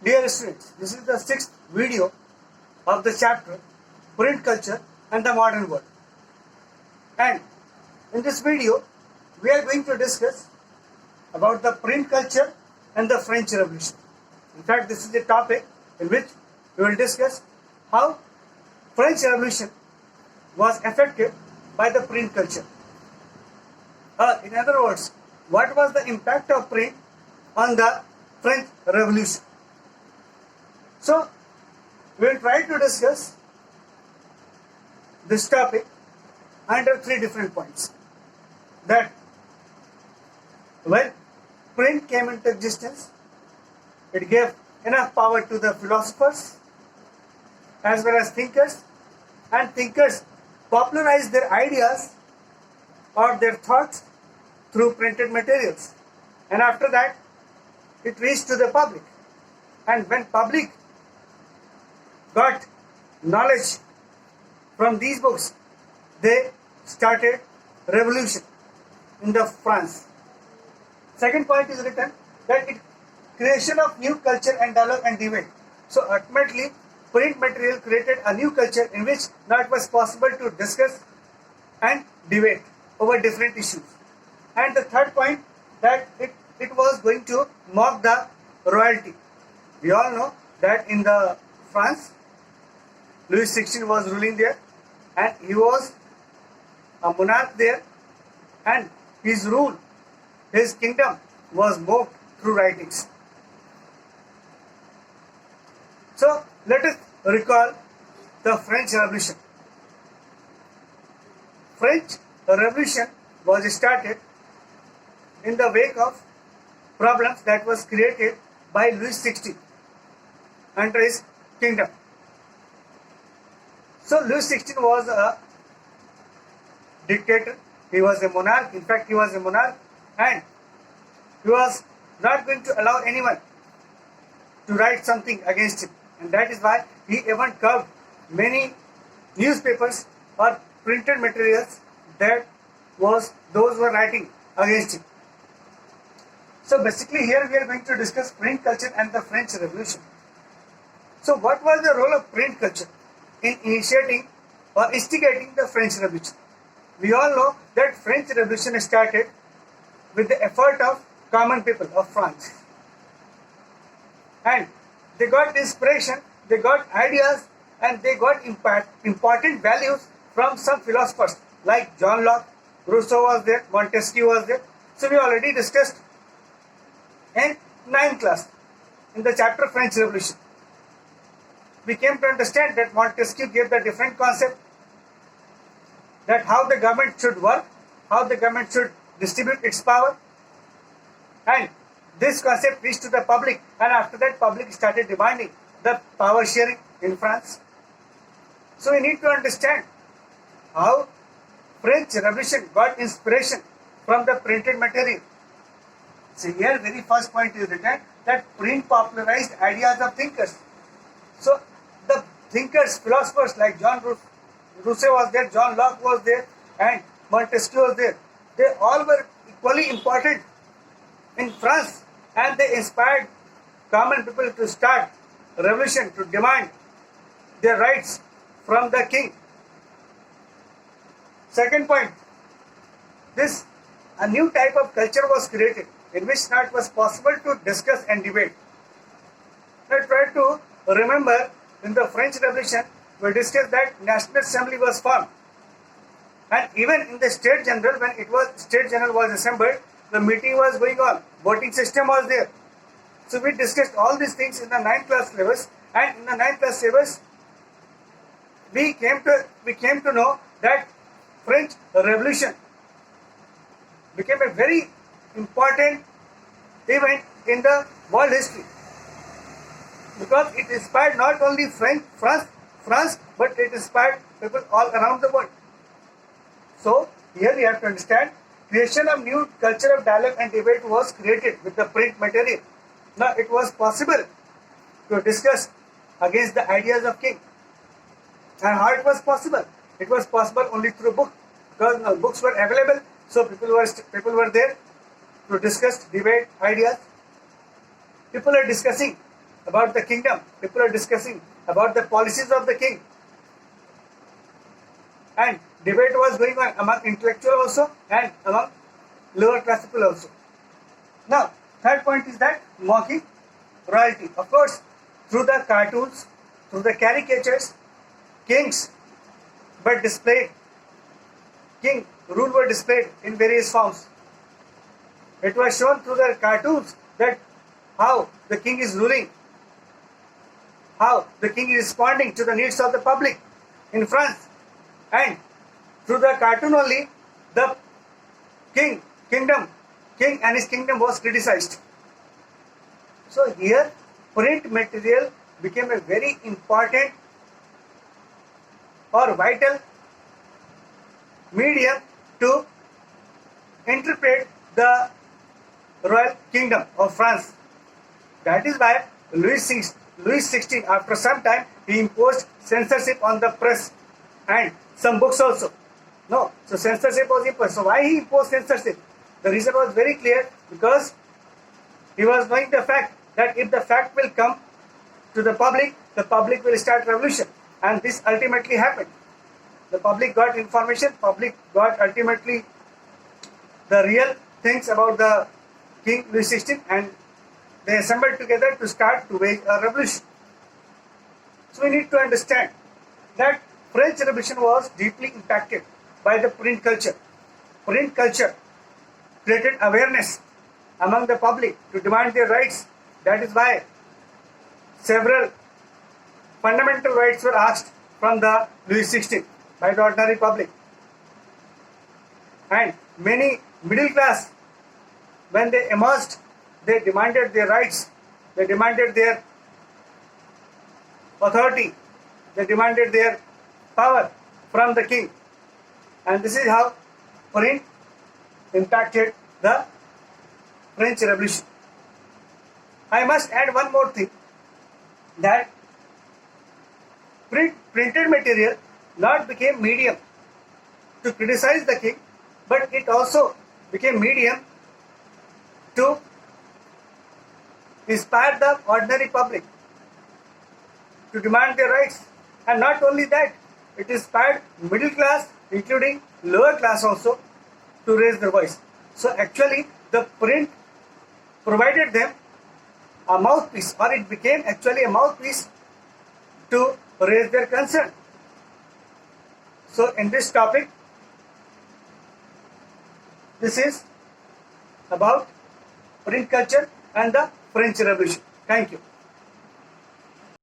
Dear students, this is the sixth video of the chapter Print Culture and the Modern World. And in this video, we are going to discuss about the print culture and the French Revolution. In fact, this is the topic in which we will discuss how French Revolution was affected by the print culture. In other words, what was the impact of print on the French Revolution? So, we will try to discuss this topic under three different points. That when print came into existence, it gave enough power to the philosophers as well as thinkers, and thinkers popularized their ideas or their thoughts through printed materials. And after that, it reached to the public. And when public got knowledge from these books, they started revolution in the France. Second point is written that it creation of new culture and dialogue and debate. So ultimately, print material created a new culture in which now it was possible to discuss and debate over different issues. And the third point, that it was going to mock the royalty. We all know that in the France, Louis XVI was ruling there, and he was a monarch there, and his rule, his kingdom was mocked through writings. So let us recall the French Revolution. French Revolution was started in the wake of problems that was created by Louis XVI under his kingdom. So Louis XVI was a dictator, he was a monarch, in fact he was a monarch, and he was not going to allow anyone to write something against him. And that is why he even curbed many newspapers or printed materials that was those who were writing against him. So basically here we are going to discuss print culture and the French Revolution. So what was the role of print culture in initiating or instigating the French Revolution? We all know that French Revolution started with the effort of common people of France. And they got inspiration, they got ideas, and they got important values from some philosophers like John Locke, Rousseau was there, Montesquieu was there. So we already discussed in 9th class in the chapter French Revolution. We came to understand that Montesquieu gave the different concept, that how the government should work, how the government should distribute its power, and this concept reached to the public, and after that public started demanding the power sharing in France. So we need to understand how French Revolution got inspiration from the printed material. So here very first point is written that print popularized ideas of thinkers. So the thinkers, philosophers like Rousseau was there, John Locke was there, and Montesquieu was there. They all were equally important in France, and they inspired common people to start a revolution, to demand their rights from the king. Second point, a new type of culture was created in which now it was possible to discuss and debate. I try to remember in the French Revolution, we discussed that National Assembly was formed, and even in the State General, when State General was assembled, the meeting was going on, voting system was there. So we discussed all these things in the 9th class syllabus, and in the 9th class syllabus, we came to know that French Revolution became a very important event in the world history, because it inspired not only France, but it inspired people all around the world. So here we have to understand, creation of new culture of dialogue and debate was created with the print material. Now it was possible to discuss against the ideas of king. And how it was possible? It was possible only through book, because books were available, so people were there to discuss, debate ideas. People are discussing about the kingdom. People are discussing about the policies of the king. And debate was going on among intellectual also and among lower class people also. Now, third point is that mocking royalty. Of course, through the cartoons, through the caricatures, kings were displayed. King rule were displayed in various forms. It was shown through the cartoons that how the king is ruling, how the king is responding to the needs of the public in France. And through the cartoon only, the king and his kingdom was criticized. So here, print material became a very important or vital medium to interpret the royal kingdom of France. That is why Louis XVI, after some time, he imposed censorship on the press and some books also. No, so censorship was imposed. So why he imposed censorship? The reason was very clear, because he was knowing the fact that if the fact will come to the public will start revolution. And this ultimately happened. The public got information, public got ultimately the real things about the King Louis XVI, and they assembled together to start to wage a revolution. So we need to understand that French Revolution was deeply impacted by the print culture. Print culture created awareness among the public to demand their rights. That is why several fundamental rights were asked from the Louis XVI by the ordinary public. And many middle class, when they emerged, they demanded their rights, they demanded their authority, they demanded their power from the king. And this is how print impacted the French Revolution. I must add one more thing, that printed material not became medium to criticize the king, but it also became medium to inspire the ordinary public to demand their rights. And not only that, it inspired middle class, including lower class also, to raise their voice. So actually the print provided them a mouthpiece, or it became actually a mouthpiece to raise their concern. So in this topic, this is about print culture and the French Revolution. Thank you.